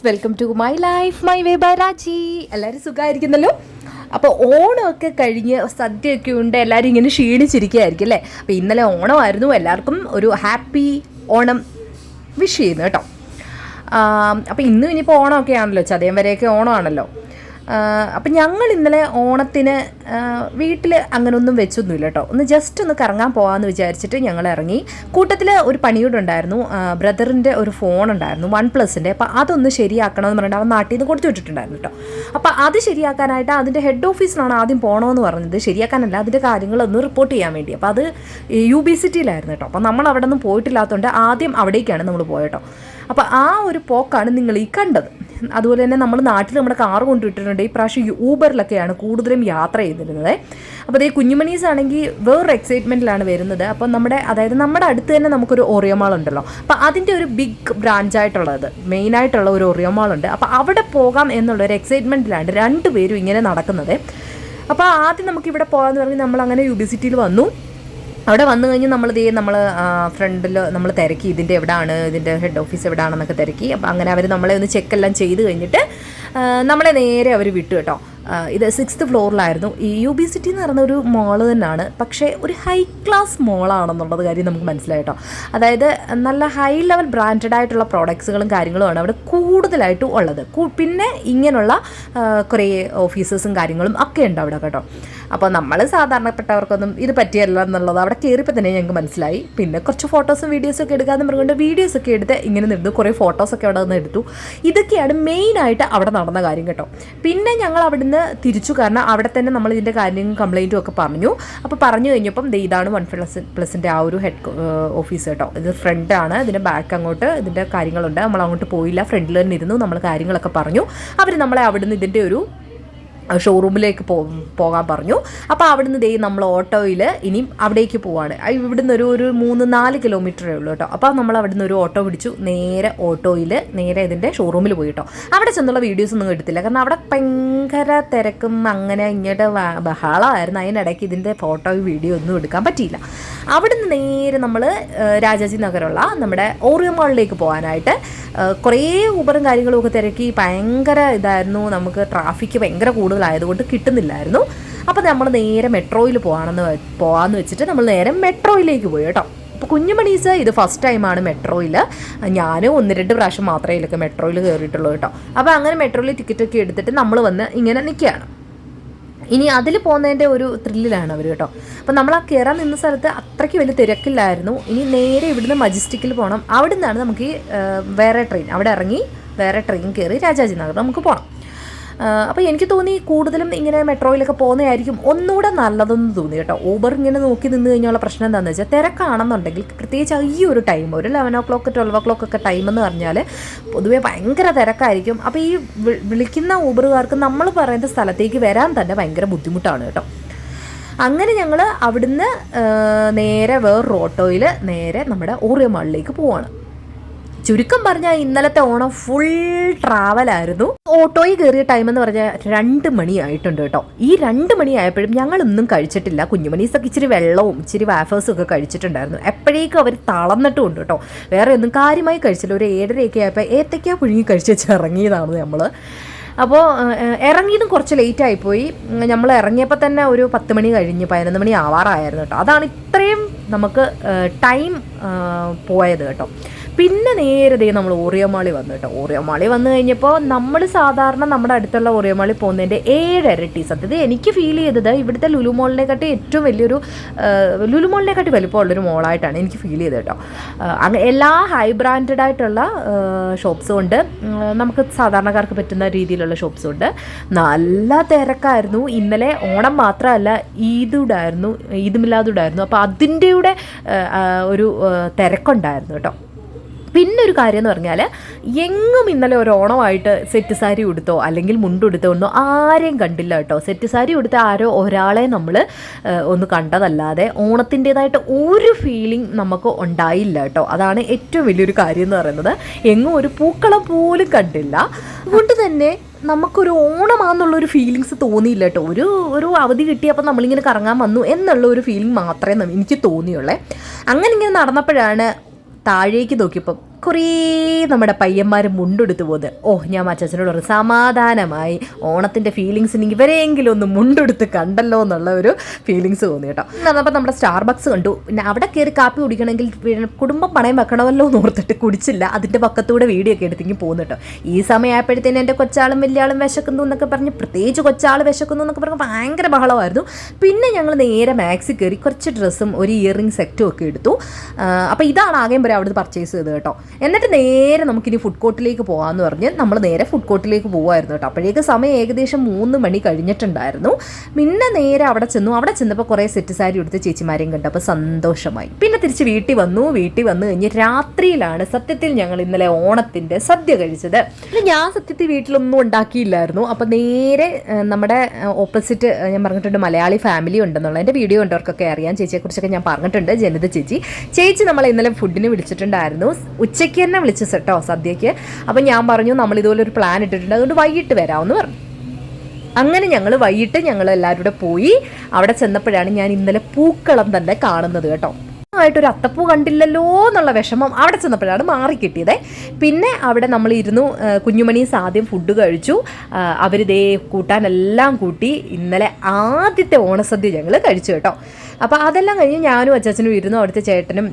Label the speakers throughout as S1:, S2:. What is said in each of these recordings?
S1: Welcome to my life my way by Raji. എല്ലാവരും സുഖമായിരിക്കുന്നല്ലോ. അപ്പോൾ ഓണമൊക്കെ കഴിഞ്ഞ് സദ്യയൊക്കെ ഉണ്ട്, എല്ലാവരും ഇങ്ങനെ ക്ഷീണിച്ചിരിക്കുകയായിരിക്കും അല്ലേ. അപ്പോൾ ഇന്നലെ ഓണമായിരുന്നു, എല്ലാവർക്കും ഒരു ഹാപ്പി ഓണം വിഷ് ചെയ്യുന്നു കേട്ടോ. അപ്പോൾ ഇന്നും ഇനിയിപ്പോൾ ഓണമൊക്കെ ആണല്ലോ, ചതയം വരെയൊക്കെ ഓണമാണല്ലോ. അപ്പം ഞങ്ങൾ ഇന്നലെ ഓണത്തിന് വീട്ടിൽ അങ്ങനെയൊന്നും വെച്ചൊന്നുമില്ല കേട്ടോ. ഒന്ന് ജസ്റ്റ് ഒന്ന് കറങ്ങാൻ പോകാമെന്ന് വിചാരിച്ചിട്ട് ഞങ്ങൾ ഇറങ്ങി. കൂട്ടത്തിൽ ഒരു പണിയൂടെ ഉണ്ടായിരുന്നു. ബ്രദറിൻ്റെ ഒരു ഫോൺ ഉണ്ടായിരുന്നു, OnePlusൻ്റെ. അപ്പോൾ അതൊന്ന് ശരിയാക്കണമെന്ന് പറഞ്ഞിട്ട് അവൻ നാട്ടിൽ നിന്ന് കൊടുത്തു വിട്ടിട്ടുണ്ടായിരുന്നു കേട്ടോ. അപ്പോൾ അത് ശരിയാക്കാനായിട്ട് അതിൻ്റെ ഹെഡ് ഓഫീസിലാണ് ആദ്യം പോകണമെന്ന് പറഞ്ഞത്, ശരിയാക്കാനല്ല, അതിൻ്റെ കാര്യങ്ങളൊന്ന് റിപ്പോർട്ട് ചെയ്യാൻ വേണ്ടി. അപ്പോൾ അത് UBCറ്റിയിലായിരുന്നു കേട്ടോ. അപ്പോൾ നമ്മൾ അവിടെ ഒന്നും പോയിട്ടില്ലാത്തതുകൊണ്ട് ആദ്യം അവിടേക്കാണ് നമ്മൾ പോയത് കേട്ടോ. അപ്പോൾ ആ ഒരു പോക്കാണ് നിങ്ങൾ ഈ കണ്ടത്. അതുപോലെ തന്നെ നമ്മൾ നാട്ടിൽ നമ്മുടെ കാറ് കൊണ്ടുവിട്ടിട്ടുണ്ട്. ഈ പ്രാവശ്യം ഊബറിലൊക്കെയാണ് കൂടുതലും യാത്ര ചെയ്തിരുന്നത്. അപ്പോൾ ഈ കുഞ്ഞുമണീസ് ആണെങ്കിൽ വേറൊരു എക്സൈറ്റ്മെൻറ്റിലാണ് വരുന്നത്. അപ്പം അതായത് നമ്മുടെ അടുത്ത് തന്നെ നമുക്കൊരു ഓറിയോ മാൾ ഉണ്ടല്ലോ. അപ്പോൾ അതിൻ്റെ ഒരു ബിഗ് ബ്രാഞ്ചായിട്ടുള്ളത്, മെയിനായിട്ടുള്ള ഒരു ഓറിയോ മാൾ ഉണ്ട്. അപ്പോൾ അവിടെ പോകാം എന്നുള്ളൊരു എക്സൈറ്റ്മെൻറ്റിലാണ് രണ്ടുപേരും ഇങ്ങനെ നടക്കുന്നത്. അപ്പോൾ ആദ്യം നമുക്കിവിടെ പോകാമെന്ന് പറഞ്ഞ് നമ്മളങ്ങനെ UBCറ്റിയിൽ വന്നു. അവിടെ വന്നു കഴിഞ്ഞ് നമ്മൾ ഫ്രണ്ടിൽ നമ്മൾ തിരക്കി, ഇതിൻ്റെ എവിടെയാണ്, ഇതിൻ്റെ ഹെഡ് ഓഫീസ് എവിടെയാണെന്നൊക്കെ തിരക്കി. അപ്പോൾ അങ്ങനെ അവർ നമ്മളെ ഒന്ന് ചെക്കെല്ലാം ചെയ്ത് കഴിഞ്ഞിട്ട് നമ്മളെ നേരെ അവർ വിട്ടു കേട്ടോ. ഇത് 6th ഫ്ലോറിലായിരുന്നു. ഈ UBCറ്റി എന്ന് പറയുന്ന ഒരു മോള് തന്നെയാണ്, പക്ഷേ ഒരു ഹൈ ക്ലാസ് മോളാണെന്നുള്ളത് കാര്യം നമുക്ക് മനസ്സിലായി കേട്ടോ. അതായത് നല്ല ഹൈ ലെവൽ ബ്രാൻഡഡ് ആയിട്ടുള്ള പ്രോഡക്ട്സുകളും കാര്യങ്ങളുമാണ് അവിടെ കൂടുതലായിട്ടും ഉള്ളത്. പിന്നെ ഇങ്ങനെയുള്ള കുറേ ഓഫീസസും കാര്യങ്ങളും ഒക്കെ ഉണ്ട് അവിടെ കേട്ടോ. അപ്പോൾ നമ്മൾ സാധാരണപ്പെട്ടവർക്കൊന്നും ഇത് പറ്റിയല്ല എന്നുള്ളത് അവിടെ കയറിയപ്പോൾ തന്നെ ഞങ്ങൾക്ക് മനസ്സിലായി. പിന്നെ കുറച്ച് ഫോട്ടോസും വീഡിയോസൊക്കെ എടുക്കാമെന്ന് പറഞ്ഞുകൊണ്ട് വീഡിയോസൊക്കെ എടുത്ത് ഇങ്ങനെ നിന്നു, കുറേ ഫോട്ടോസൊക്കെ അവിടെ നിന്ന് എടുത്തു. ഇതൊക്കെയാണ് മെയിനായിട്ട് അവിടെ നടന്ന കാര്യം കേട്ടോ. പിന്നെ ഞങ്ങൾ അവിടുന്ന് തിരിച്ചു, കാരണം അവിടെ തന്നെ നമ്മൾ ഇതിൻ്റെ കാര്യവും കംപ്ലയിൻറ്റും ഒക്കെ പറഞ്ഞു. അപ്പോൾ പറഞ്ഞു കഴിഞ്ഞപ്പം ഇതാണ് OnePlusൻ്റെ ആ ഒരു ഹെഡ് ഓഫീസ് കേട്ടോ. ഇത് ഫ്രണ്ടാണ്, ഇതിൻ്റെ ബാക്ക് അങ്ങോട്ട് ഇതിൻ്റെ കാര്യങ്ങളുണ്ട്. നമ്മൾ അങ്ങോട്ട് പോയില്ല, ഫ്രണ്ടിൽ തന്നെ ഇരുന്നു, നമ്മൾ കാര്യങ്ങളൊക്കെ പറഞ്ഞു. അവർ നമ്മളെ അവിടുന്ന് ഇതിൻ്റെ ഒരു ഷോറൂമിലേക്ക് പോകാൻ പറഞ്ഞു. അപ്പോൾ അവിടുന്ന് നമ്മൾ ഓട്ടോയിൽ ഇനിയും അവിടേക്ക് പോവാണ്. ഇവിടുന്ന് ഒരു 3-4 കിലോമീറ്ററേ ഉള്ളൂ കേട്ടോ. അപ്പോൾ നമ്മൾ അവിടുന്ന് ഒരു ഓട്ടോ പിടിച്ചു, നേരെ ഓട്ടോയിൽ നേരെ ഇതിൻ്റെ ഷോറൂമിൽ പോയി കേട്ടോ. അവിടെ ചെന്നുള്ള വീഡിയോസ് ഒന്നും എടുത്തില്ല, കാരണം അവിടെ ഭയങ്കര തിരക്കും അങ്ങനെ ഇങ്ങോട്ട് ബഹളമായിരുന്നു. അതിനിടയ്ക്ക് ഇതിൻ്റെ ഫോട്ടോയും വീഡിയോ ഒന്നും എടുക്കാൻ പറ്റിയില്ല. അവിടുന്ന് നേരെ നമ്മൾ രാജാജി നഗറുള്ള നമ്മുടെ ഓറിയോ മാളിലേക്ക് പോകാനായിട്ട് കുറേ ഊബറും കാര്യങ്ങളും ഒക്കെ തിരക്കി. ഭയങ്കര ഇതായിരുന്നു, നമുക്ക് ട്രാഫിക്ക് ഭയങ്കര കൂടുതലായതുകൊണ്ട് കിട്ടുന്നില്ലായിരുന്നു. അപ്പോൾ നമ്മൾ നേരെ മെട്രോയിൽ പോകാമെന്ന് വെച്ചിട്ട് നമ്മൾ നേരെ മെട്രോയിലേക്ക് പോയി കേട്ടോ. അപ്പോൾ കുഞ്ഞുമണീസ് ഇത് ഫസ്റ്റ് ടൈമാണ് മെട്രോയിൽ. ഞാനും 1-2 പ്രാവശ്യം മാത്രമേ ഇതിലൊക്കെ മെട്രോയിൽ കയറിയിട്ടുള്ളൂ കേട്ടോ. അപ്പോൾ അങ്ങനെ മെട്രോയിൽ ടിക്കറ്റൊക്കെ എടുത്തിട്ട് നമ്മൾ വന്ന് ഇങ്ങനെ നിൽക്കുകയാണ്. ഇനി അതിൽ പോകുന്നതിൻ്റെ ഒരു ത്രില്ലിലാണ് അവർ കേട്ടോ. അപ്പോൾ നമ്മൾ ആ കയറാൻ നിന്ന സ്ഥലത്ത് അത്രയ്ക്ക് വലിയ തിരക്കില്ലായിരുന്നു. ഇനി നേരെ ഇവിടുന്ന് മജസ്റ്റിക്കിൽ പോകണം. അവിടെ നിന്നാണ് നമുക്ക് വേറെ ട്രെയിൻ, അവിടെ ഇറങ്ങി വേറെ ട്രെയിൻ കയറി രാജാജി നഗർ നമുക്ക് പോകണം. അപ്പോൾ എനിക്ക് തോന്നി കൂടുതലും ഇങ്ങനെ മെട്രോയിലൊക്കെ പോകുന്നതായിരിക്കും ഒന്നുകൂടെ നല്ലതെന്ന് തോന്നി കേട്ടോ. ഊബർ ഇങ്ങനെ നോക്കി നിന്ന് കഴിഞ്ഞുള്ള പ്രശ്നം എന്താണെന്ന് വെച്ചാൽ, തിരക്കാണെന്നുണ്ടെങ്കിൽ പ്രത്യേകിച്ച് ഈ ഒരു ടൈം, ഒരു 11 o'clock 12 o'clock ഒക്കെ ടൈമെന്ന് പറഞ്ഞാൽ പൊതുവേ ഭയങ്കര തിരക്കായിരിക്കും. അപ്പോൾ ഈ വിളിക്കുന്ന ഊബറുകാർക്ക് നമ്മൾ പറയുന്ന സ്ഥലത്തേക്ക് വരാൻ തന്നെ ഭയങ്കര ബുദ്ധിമുട്ടാണ് കേട്ടോ. അങ്ങനെ ഞങ്ങൾ അവിടുന്ന് നേരെ വേറൊരു ഓട്ടോയിൽ നേരെ നമ്മുടെ ഓറിയോ മാളിലേക്ക് പോവാണ്. ചുരുക്കം പറഞ്ഞാൽ ഇന്നലത്തെ ഓണം ഫുൾ ട്രാവലായിരുന്നു. ഓട്ടോയിൽ കയറിയ ടൈം എന്ന് പറഞ്ഞാൽ 2 മണിയായിട്ടുണ്ട് കേട്ടോ. ഈ 2 മണിയായപ്പോഴും ഞങ്ങളൊന്നും കഴിച്ചിട്ടില്ല. കുഞ്ഞുമണീസൊക്കെ ഇച്ചിരി വെള്ളവും ഇച്ചിരി വാഫേഴ്സും ഒക്കെ കഴിച്ചിട്ടുണ്ടായിരുന്നു. എപ്പോഴേക്കും അവർ തളർന്നിട്ടുമുണ്ട് കേട്ടോ. വേറെ ഒന്നും കാര്യമായി കഴിച്ചില്ല. ഒരു 7:30 ആയപ്പോൾ ഏത്തയ്ക്ക പുഴുങ്ങി കഴിച്ച് വെച്ച് ഇറങ്ങിയതാണ് നമ്മൾ. അപ്പോൾ ഇറങ്ങിയതും കുറച്ച് ലേറ്റായിപ്പോയി. നമ്മൾ ഇറങ്ങിയപ്പോൾ തന്നെ ഒരു 10 മണി കഴിഞ്ഞ് 11 മണി ആവാറായിരുന്നു കേട്ടോ. അതാണ് ഇത്രയും നമുക്ക് ടൈം പോയത് കേട്ടോ. പിന്നെ നേരെ നമ്മൾ ഓറിയോ മാളി വന്നു കേട്ടോ. ഓറിയോ മാളി വന്നു കഴിഞ്ഞപ്പോൾ നമ്മൾ സാധാരണ നമ്മുടെ അടുത്തുള്ള ഓറിയോ മാളി പോകുന്നതിൻ്റെ 7 ഇരട്ടി സത്യത എനിക്ക് ഫീൽ ചെയ്തത് ഇവിടുത്തെ ലുലു മോളിനെക്കാട്ടി ഏറ്റവും വലിയൊരു ലുലു മോളിനെക്കാട്ടി വലിപ്പമുള്ളൊരു മോളായിട്ടാണ് എനിക്ക് ഫീൽ ചെയ്തത് കേട്ടോ. അങ്ങനെ എല്ലാ ഹൈ ബ്രാൻഡഡ് ആയിട്ടുള്ള ഷോപ്സും ഉണ്ട്, നമുക്ക് സാധാരണക്കാർക്ക് പറ്റുന്ന രീതിയിലുള്ള ഷോപ്സും ഉണ്ട്. നല്ല തിരക്കായിരുന്നു. ഇന്നലെ ഓണം മാത്രമല്ല, ഈദ് മിലാദുണ്ടായിരുന്നു. അപ്പോൾ അതിൻ്റെ കൂടെ ഒരു തിരക്കുണ്ടായിരുന്നു കേട്ടോ. പിന്നെ ഒരു കാര്യം എന്ന് പറഞ്ഞാൽ, എങ്ങും ഇന്നലെ ഒരു ഓണമായിട്ട് സെറ്റ് സാരി ഉടുത്തോ അല്ലെങ്കിൽ മുണ്ടുടുത്തോ ഒന്നോ ആരെയും കണ്ടില്ല കേട്ടോ. സെറ്റ് സാരി ഉടുത്ത ഒരാളെ നമ്മൾ ഒന്ന് കണ്ടതല്ലാതെ ഓണത്തിൻ്റേതായിട്ട് ഒരു ഫീലിംഗ് നമുക്ക് ഉണ്ടായില്ല കേട്ടോ. അതാണ് ഏറ്റവും വലിയൊരു കാര്യം എന്ന് പറയുന്നത്. എങ്ങും ഒരു പൂക്കളം പോലും കണ്ടില്ല. അതുകൊണ്ട് തന്നെ നമുക്കൊരു ഓണമാണെന്നുള്ളൊരു ഫീലിങ്സ് തോന്നിയില്ല കേട്ടോ. ഒരു അവധി കിട്ടിയപ്പോൾ നമ്മളിങ്ങനെ കറങ്ങാൻ വന്നു എന്നുള്ള ഒരു ഫീലിംഗ് മാത്രമേ എനിക്ക് തോന്നിയുള്ളേ. അങ്ങനെ ഇങ്ങനെ നടന്നപ്പോഴാണ് താഴേക്ക് നോക്കിയപ്പം കുറേ നമ്മുടെ പയ്യന്മാർ മുണ്ടെടുത്ത് പോകുന്നത്. ഞാൻ അച്ചാച്ചനോട് പറഞ്ഞു സമാധാനമായി, ഓണത്തിൻ്റെ ഫീലിങ്സിന് ഇവരെങ്കിലും ഒന്ന് മുണ്ടെടുത്ത് കണ്ടല്ലോ എന്നുള്ള ഒരു ഫീലിങ്സ് തോന്നി കേട്ടോ. അപ്പോൾ നമ്മുടെ സ്റ്റാർബക്സ് കണ്ടു. പിന്നെ അവിടെ കയറി കാപ്പി കുടിക്കണമെങ്കിൽ കുടുംബം പണയം വെക്കണമല്ലോ എന്ന് ഓർത്തിട്ട് കുടിച്ചില്ല. അതിൻ്റെ പക്കത്തൂടെ വീഡിയോ ഒക്കെ എടുത്തെങ്കിൽ പോകുന്നു കേട്ടോ. ഈ സമയമായപ്പോഴത്തേനും എൻ്റെ കൊച്ചാളും വലിയ ആളും വിശക്കുന്നു എന്നൊക്കെ പറഞ്ഞ്, പ്രത്യേകിച്ച് കൊച്ചാൾ വിശക്കുന്നു എന്നൊക്കെ പറഞ്ഞ് ഭയങ്കര ബഹളമായിരുന്നു. പിന്നെ ഞങ്ങൾ നേരെ മാക്സിൽ കയറി കുറച്ച് ഡ്രസ്സും ഒരു ഇയറിംഗ് സെറ്റും ഒക്കെ എടുത്തു. അപ്പോൾ ഇതാണ് ആകെ വരെ അവിടുന്ന് പർച്ചേസ് ചെയ്തത് കേട്ടോ. എന്നിട്ട് നേരെ നമുക്കിനി ഫുഡ് കോർട്ടിലേക്ക് പോകാമെന്ന് പറഞ്ഞ് നമ്മൾ നേരെ ഫുഡ് കോർട്ടിലേക്ക് പോകുമായിരുന്നു കേട്ടോ. അപ്പോഴേക്ക് സമയം ഏകദേശം 3 മണി കഴിഞ്ഞിട്ടുണ്ടായിരുന്നു. പിന്നെ നേരെ അവിടെ ചെന്നപ്പോൾ കുറേ സെറ്റ് സാരി എടുത്ത് ചേച്ചിമാരെയും കണ്ടു. അപ്പോൾ സന്തോഷമായി. പിന്നെ തിരിച്ച് വീട്ടിൽ വന്നു കഴിഞ്ഞ് രാത്രിയിലാണ് സത്യത്തിൽ ഞങ്ങൾ ഇന്നലെ ഓണത്തിൻ്റെ സദ്യ കഴിച്ചത്. ഞാൻ സത്യത്തിൽ വീട്ടിലൊന്നും ഉണ്ടാക്കിയില്ലായിരുന്നു. അപ്പോൾ നേരെ നമ്മുടെ ഓപ്പോസിറ്റ് ഞാൻ പറഞ്ഞിട്ടുണ്ട് മലയാളി ഫാമിലി ഉണ്ടെന്നുള്ള എൻ്റെ വീഡിയോ ഉണ്ടവർക്കൊക്കെ അറിയാം. ചേച്ചിയെക്കുറിച്ചൊക്കെ ഞാൻ പറഞ്ഞിട്ടുണ്ട്. ജനിത ചേച്ചി നമ്മളെ ഇന്നലെ ഫുഡിന് വിളിച്ചിട്ടുണ്ടായിരുന്നു. ഉച്ചയ്ക്ക് തന്നെ വിളിച്ചു കേട്ടോ സദ്യക്ക്. അപ്പം ഞാൻ പറഞ്ഞു നമ്മൾ ഇതുപോലെ ഒരു പ്ലാൻ ഇട്ടിട്ടുണ്ട്, അതുകൊണ്ട് വൈകിട്ട് വരാമെന്ന് പറഞ്ഞു. അങ്ങനെ ഞങ്ങൾ വൈകിട്ട് എല്ലാവരും കൂടെ പോയി. അവിടെ ചെന്നപ്പോഴാണ് ഞാൻ ഇന്നലെ പൂക്കളം തന്നെ കാണുന്നത് കേട്ടോ. ആയിട്ടൊരു അത്തപ്പൂ കണ്ടില്ലല്ലോ എന്നുള്ള വിഷമം അവിടെ ചെന്നപ്പോഴാണ് മാറിക്കിട്ടിയത്. പിന്നെ അവിടെ നമ്മളിരുന്നു. കുഞ്ഞുമണീസ് ആദ്യം ഫുഡ് കഴിച്ചു. അവരിതേ കൂട്ടാനെല്ലാം കൂട്ടി ഇന്നലെ ആദ്യത്തെ ഓണസദ്യ ഞങ്ങൾ കഴിച്ചു കേട്ടോ. അപ്പോൾ അതെല്ലാം കഴിഞ്ഞ് ഞാനും അച്ചാച്ചനും ഇരുന്നു. അവിടുത്തെ ചേട്ടനും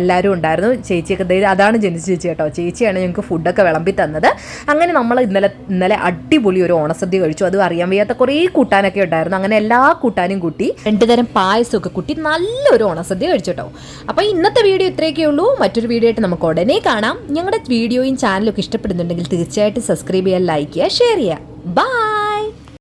S1: എല്ലാവരും ഉണ്ടായിരുന്നു. ചേച്ചിയൊക്കെ അതാണ് ജനിച്ച ചേച്ചി കേട്ടോ. ചേച്ചിയാണ് ഞങ്ങൾക്ക് ഫുഡൊക്കെ വിളമ്പി തന്നത്. അങ്ങനെ നമ്മൾ ഇന്നലെ അടിപൊളി ഒരു ഓണസദ്യ കഴിച്ചു. അത് അറിയാൻ വയ്യാത്ത കുറേ കൂട്ടാനൊക്കെ ഉണ്ടായിരുന്നു. അങ്ങനെ എല്ലാ കൂട്ടാനും കൂട്ടി 2 തരം പായസമൊക്കെ കൂട്ടി നല്ലൊരു ഓണസദ്യ കഴിച്ചു കേട്ടോ. അപ്പോൾ ഇന്നത്തെ വീഡിയോ ഇത്രയൊക്കെ ഉള്ളൂ. മറ്റൊരു വീഡിയോ ആയിട്ട് നമുക്ക് ഉടനെ കാണാം. ഞങ്ങളുടെ വീഡിയോയും ചാനലൊക്കെ ഇഷ്ടപ്പെടുന്നുണ്ടെങ്കിൽ തീർച്ചയായിട്ടും സബ്സ്ക്രൈബ് ചെയ്യുക, ലൈക്ക് ചെയ്യുക, ഷെയർ ചെയ്യുക. ബൈ.